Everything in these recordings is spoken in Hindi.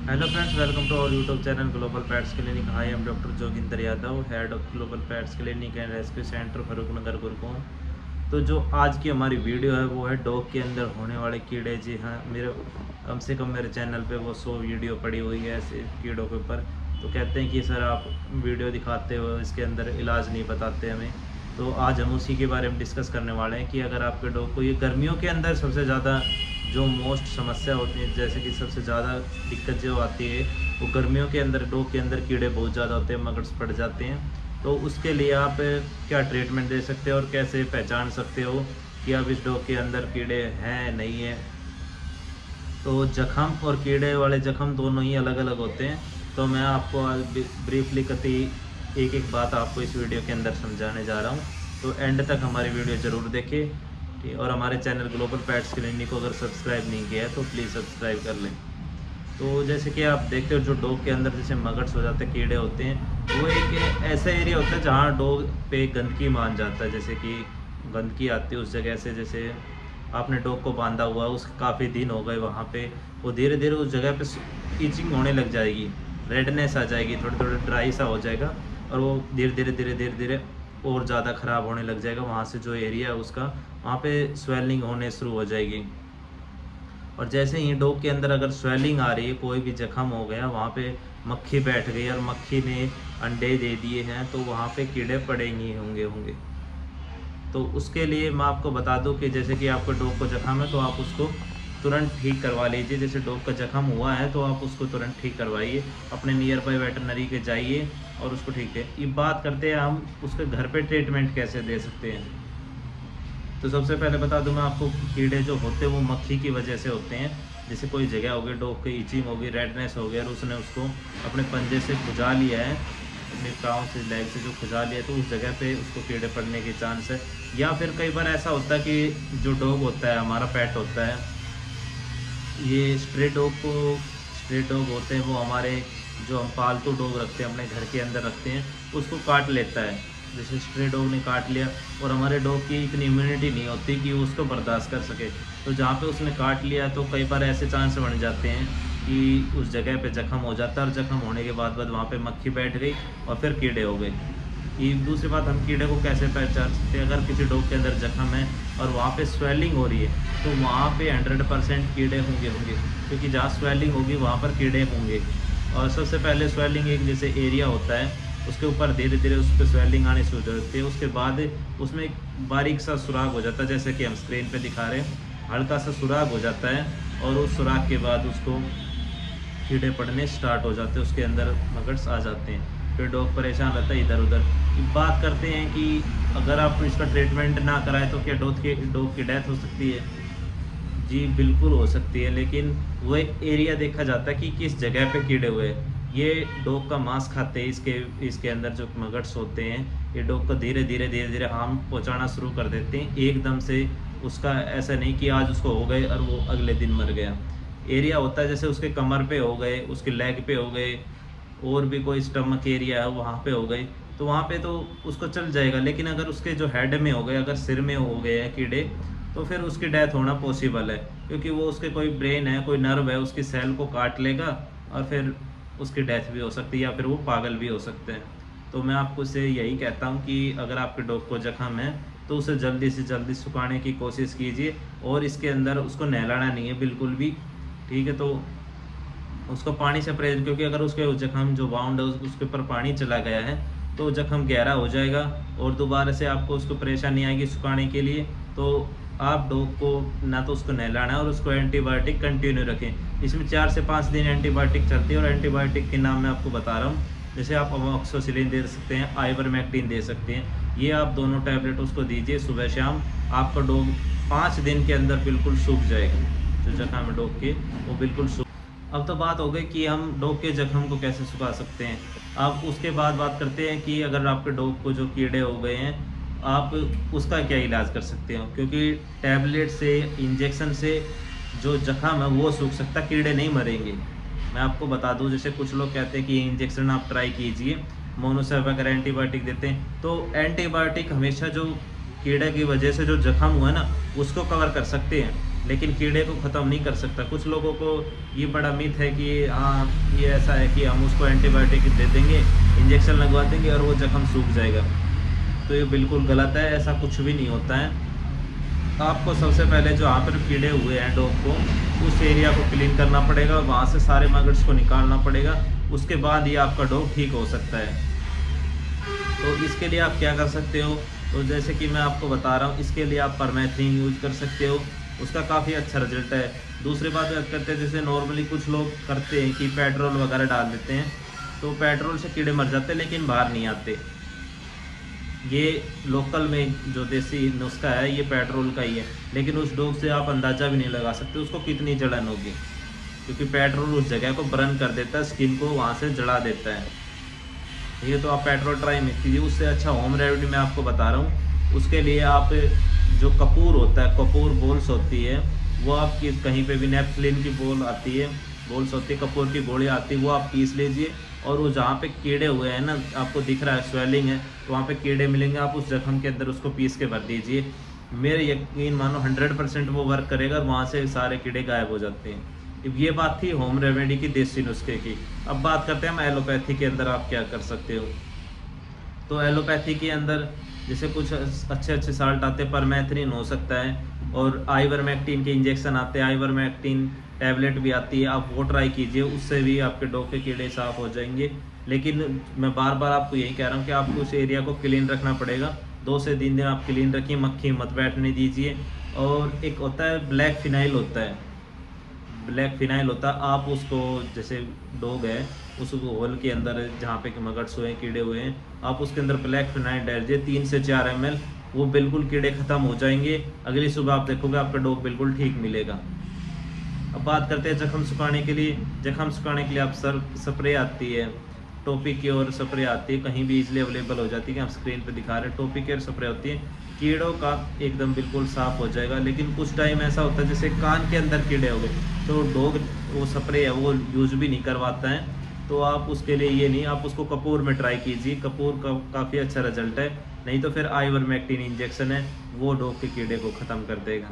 Hello friends, welcome to our YouTube channel global pets clinic. I am doctor Joginder Yadav, head of global pets clinic and rescue centre, Farrukhnagar, Gurgaon. तो जो आज की हमारी वीडियो है वो है डॉग के अंदर होने वाले कीड़े। जी हाँ, मेरे कम से कम मेरे चैनल पे वो 100 वीडियो पड़ी हुई है ऐसे कीड़ों के ऊपर। तो कहते हैं कि सर आप वीडियो दिखाते हो, इसके अंदर इलाज नहीं बताते हमें। तो आज हम उसी के बारे में डिस्कस करने वाले हैं कि अगर आपके डॉग को ये गर्मियों के अंदर सबसे ज़्यादा जो मोस्ट समस्या होती है, जैसे कि सबसे ज़्यादा दिक्कत जो आती है वो गर्मियों के अंदर डॉग के अंदर कीड़े बहुत ज़्यादा होते हैं, मगड्स पड़ जाते हैं। तो उसके लिए आप क्या ट्रीटमेंट दे सकते हो और कैसे पहचान सकते हो कि अब इस डॉग के अंदर कीड़े हैं नहीं है। तो जख्म और कीड़े वाले जख्म दोनों ही अलग अलग होते हैं। तो मैं आपको आज ब्रीफली कति एक एक बात आपको इस वीडियो के अंदर समझाने जा रहा हूँ। तो एंड तक हमारी वीडियो ज़रूर देखें, ठीक। और हमारे चैनल ग्लोबल पेट्स क्लिनिक को अगर सब्सक्राइब नहीं किया है तो प्लीज़ सब्सक्राइब कर लें। तो जैसे कि आप देखते हो, जो डॉग के अंदर जैसे मगड्स हो जाते हैं, कीड़े होते हैं, वो एक ऐसा एरिया होता है जहाँ डॉग पे गंदगी मान जाता है। जैसे कि गंदगी आती है उस जगह से, जैसे आपने डॉग को बांधा हुआ है, उसके काफ़ी दिन हो गए वहाँ पे, वो धीरे धीरे उस जगह पे इचिंग होने लग जाएगी, रेडनेस आ जाएगी, थोड़े थोड़े ड्राई सा हो जाएगा और वो धीरे धीरे और ज़्यादा ख़राब होने लग जाएगा। वहाँ से जो एरिया है उसका, वहाँ पे स्वेलिंग होने शुरू हो जाएगी। और जैसे ही डॉग के अंदर अगर स्वेलिंग आ रही है, कोई भी जख्म हो गया, वहाँ पे मक्खी बैठ गई और मक्खी ने अंडे दे दिए हैं, तो वहाँ पे कीड़े पड़ेंगे होंगे। तो उसके लिए मैं आपको बता दूं कि जैसे कि आपके डॉग को जख्म है तो आप उसको तुरंत ठीक करवा लीजिए। जैसे डॉग का जख्म हुआ है तो आप उसको तुरंत ठीक करवाइए, अपने नियर बाई वेटरनरी के जाइए और उसको ठीक है। ये बात करते हैं हम उसके घर पे ट्रीटमेंट कैसे दे सकते हैं। तो सबसे पहले बता दूं मैं आपको, कीड़े जो होते हैं वो मक्खी की वजह से होते हैं। जैसे कोई जगह हो गई, डॉग की इचिंग हो गई, रेडनेस हो गया और उसने उसको अपने पंजे से खुजा लिया है, अपने पाँव से लेग से जो खुजा लिया, तो उस जगह पे उसको कीड़े पड़ने के चांस है। या फिर कई बार ऐसा होता है कि जो डॉग होता है, हमारा पेट होता है, ये स्ट्रे डॉग होते हैं, वो हमारे जो हम पालतू डॉग रखते हैं, अपने घर के अंदर रखते हैं, उसको काट लेता है। जैसे स्ट्रे डॉग ने काट लिया और हमारे डॉग की इतनी इम्यूनिटी नहीं होती कि वो उसको बर्दाश्त कर सके, तो जहाँ पे उसने काट लिया तो कई बार ऐसे चांस बन जाते हैं कि उस जगह पे जख्म हो जाता है और जख्म होने के बाद वहाँ पे मक्खी बैठ गई और फिर कीड़े हो गए। ये दूसरी बात, हम कीड़े को कैसे पहचान सकते हैं। अगर किसी डॉग के अंदर जख्म है और वहाँ पे स्वेलिंग हो रही है तो वहाँ पे 100% कीड़े होंगे, क्योंकि जहाँ स्वेलिंग होगी वहाँ पर कीड़े होंगे। और सबसे पहले स्वेलिंग एक जैसे एरिया होता है, उसके ऊपर धीरे धीरे उस पर स्वेलिंग आनी शुरू होती है। उसके बाद उसमें एक बारीक सा सुराग हो जाता है, जैसे कि हम स्क्रीन पे दिखा रहे हैं, हल्का सा सुराग हो जाता है और उस सुराग के बाद उसको कीड़े पड़ने स्टार्ट हो जाते हैं, उसके अंदर मगड्स आ जाते हैं, फिर डॉग परेशान रहता है इधर उधर। बात करते हैं कि अगर आप इसका ट्रीटमेंट ना कराएं तो क्या डॉग की डेथ हो सकती है। जी बिल्कुल हो सकती है, लेकिन वो एक एरिया देखा जाता है कि किस जगह पे कीड़े हुए हैं। ये डॉग का मांस खाते हैं, इसके अंदर जो मगड्स होते हैं, ये डॉग को धीरे धीरे हार्म पहुंचाना शुरू कर देते हैं एकदम से। उसका ऐसा नहीं कि आज उसको हो गए और वो अगले दिन मर गया। एरिया होता है, जैसे उसके कमर पे हो गए, उसके लेग पे हो गए, और भी कोई स्टमक एरिया है वहाँ पे हो गए, तो वहाँ पे तो उसको चल जाएगा। लेकिन अगर उसके जो हेड में हो गए, अगर सिर में हो गए हैं कीड़े, तो फिर उसकी डेथ होना पॉसिबल है, क्योंकि वो उसके कोई ब्रेन है, कोई नर्व है, उसकी सेल को काट लेगा और फिर उसकी डेथ भी हो सकती है या फिर वो पागल भी हो सकते हैं। तो मैं आपको से यही कहता हूँ कि अगर आपके डॉग को जख्म है तो उसे जल्दी से जल्दी सुखाने की कोशिश कीजिए, और इसके अंदर उसको नहलाना नहीं है बिल्कुल भी, ठीक है। तो उसको पानी से परहेज, क्योंकि अगर उसके जख्म जो बाउंड है उसके ऊपर पानी चला गया है तो जख्म गहरा हो जाएगा और दोबारा से आपको उसको परेशानी आएगी सुखाने के लिए। तो आप डॉग को ना तो उसको नहलाना है और उसको एंटीबायोटिक कंटिन्यू रखें। इसमें 4 से 5 दिन एंटीबायोटिक चलती है, और एंटीबायोटिक के नाम मैं आपको बता रहा हूँ। जैसे आप अमोक्सिसिलिन दे सकते हैं, आइवरमेक्टिन दे सकते हैं, ये आप दोनों टैबलेट उसको दीजिए सुबह शाम। आपका डॉग 5 दिन के अंदर बिल्कुल सूख जाएगा, जो जख्म है डॉग के वो बिल्कुल सूख। अब तो बात हो गई कि हम डॉग के जख्म को कैसे सुखा सकते हैं। अब उसके बाद बात करते हैं कि अगर आपके डॉग को जो कीड़े हो गए हैं, आप उसका क्या इलाज कर सकते हो, क्योंकि टैबलेट से, इंजेक्शन से जो जख्म है वो सूख सकता, कीड़े नहीं मरेंगे। मैं आपको बता दूं, जैसे कुछ लोग कहते हैं कि इंजेक्शन आप ट्राई कीजिए, मोनोसेप अगर एंटीबायोटिक देते हैं, तो एंटीबायोटिक हमेशा जो कीड़े की वजह से जो जख्म हुआ ना उसको कवर कर सकते हैं, लेकिन कीड़े को ख़त्म नहीं कर सकता। कुछ लोगों को ये बड़ा मिथ है कि हाँ ये ऐसा है कि हम उसको एंटीबायोटिक दे देंगे, इंजेक्शन लगवा देंगे और वो जख्म सूख जाएगा। तो ये बिल्कुल गलत है, ऐसा कुछ भी नहीं होता है। आपको सबसे पहले जो यहाँ पर कीड़े हुए हैं डॉग को, उस एरिया को क्लीन करना पड़ेगा, वहाँ से सारे मैगट्स को निकालना पड़ेगा। उसके बाद ये आपका डॉग ठीक हो सकता है। तो इसके लिए आप क्या कर सकते हो, तो जैसे कि मैं आपको बता रहा हूँ, इसके लिए आप परमेथ्रिन यूज कर सकते हो, उसका काफ़ी अच्छा रिजल्ट है। दूसरी बात करते हैं, जैसे नॉर्मली कुछ लोग करते हैं कि पेट्रोल वगैरह डाल देते हैं, तो पेट्रोल से कीड़े मर जाते हैं लेकिन बाहर नहीं आते। ये लोकल में जो देसी नुस्खा है ये पेट्रोल का ही है, लेकिन उस डॉग से आप अंदाज़ा भी नहीं लगा सकते उसको कितनी जलन होगी, क्योंकि पेट्रोल उस जगह को बर्न कर देता है, स्किन को वहाँ से जला देता है। ये तो आप पेट्रोल ट्राई मत कीजिए। उससे अच्छा होम रेमेडी मैं आपको बता रहा हूँ। उसके लिए आप जो कपूर होता है, कपूर बोल्स होती है, वो आपकी कहीं पे भी नेपथलीन की बोल आती है, बोल्स होती है, कपूर की गोली आती है, वो आप पीस लीजिए। और वो जहाँ पे कीड़े हुए हैं ना, आपको दिख रहा है स्वेलिंग है, तो वहाँ पे कीड़े मिलेंगे, आप उस जख्म के अंदर उसको पीस के भर दीजिए। मेरे यकीन मानो 100% वो वर्क करेगा और वहाँ से सारे कीड़े गायब हो जाते हैं। ये बात थी होम रेमेडी की, देसी नुस्खे की। अब बात करते हैं हम एलोपैथी के अंदर आप क्या कर सकते हो। तो एलोपैथी के अंदर जैसे कुछ अच्छे साल्ट आते हैं, परमेथ्रिन हो सकता है, और आइवरमेक्टिन के इंजेक्शन आते हैं, आइवरमेक्टिन टैबलेट भी आती है, आप वो ट्राई कीजिए, उससे भी आपके डॉग के कीड़े साफ हो जाएंगे। लेकिन मैं बार बार आपको यही कह रहा हूँ कि आपको उस एरिया को क्लीन रखना पड़ेगा। 2 से 3 दिन आप क्लीन रखिए, मक्खी मत बैठने दीजिए। और एक होता है ब्लैक फिनाइल होता है, ब्लैक फिनाइल होता है, आप उसको जैसे डॉग है उसको होल के अंदर जहाँ पे मगट्स हुए हैं, कीड़े हुए हैं, आप उसके अंदर ब्लैक फिनाइल डाल दीजिए 3 से 4 ml, वो बिल्कुल कीड़े ख़त्म हो जाएंगे। अगली सुबह आप देखोगे आपका डॉग बिल्कुल ठीक मिलेगा। अब बात करते हैं जख्म सुखाने के लिए। जख्म सुखाने के लिए आप स्प्रे आती है, टॉपिक केयर स्प्रे आती है, कहीं भी इजीली अवेलेबल हो जाती है, कि आप स्क्रीन पे दिखा रहे हैं, टॉपिक केयर स्प्रे होती है, कीड़ों का एकदम बिल्कुल साफ़ हो जाएगा। लेकिन कुछ टाइम ऐसा होता है जैसे कान के अंदर कीड़े हो गए, तो डॉग वो स्प्रे है वो यूज़ भी नहीं करवाता है। तो आप उसके लिए ये नहीं, आप उसको कपूर में ट्राई कीजिए, कपूर का काफ़ी अच्छा रिजल्ट है। नहीं तो फिर आइवरमेक्टिन इंजेक्शन है, वो डॉग के कीड़े को ख़त्म कर देगा।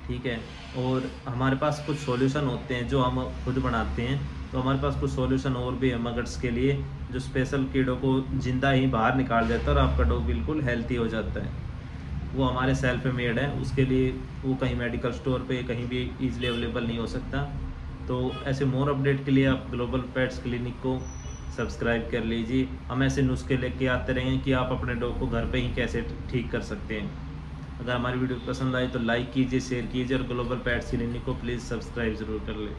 ठीक है। और हमारे पास कुछ सॉल्यूशन होते हैं जो हम खुद बनाते हैं, तो हमारे पास कुछ सॉल्यूशन और भी है मगट्स के लिए, जो स्पेशल कीड़ों को जिंदा ही बाहर निकाल देता है और आपका डॉग बिल्कुल हेल्थी हो जाता है। वो हमारे सेल्फ मेड है, उसके लिए वो कहीं मेडिकल स्टोर पे कहीं भी इजीली अवेलेबल नहीं हो सकता। तो ऐसे मोर अपडेट के लिए आप ग्लोबल पेट्स क्लिनिक को सब्सक्राइब कर लीजिए। हम ऐसे नुस्खे लेके आते रहेंगे कि आप अपने डॉग को घर पे ही कैसे ठीक कर सकते हैं। अगर हमारी वीडियो पसंद आई तो लाइक कीजिए, शेयर कीजिए, और ग्लोबल पेट्स क्लिनिक को प्लीज़ सब्सक्राइब ज़रूर कर लें।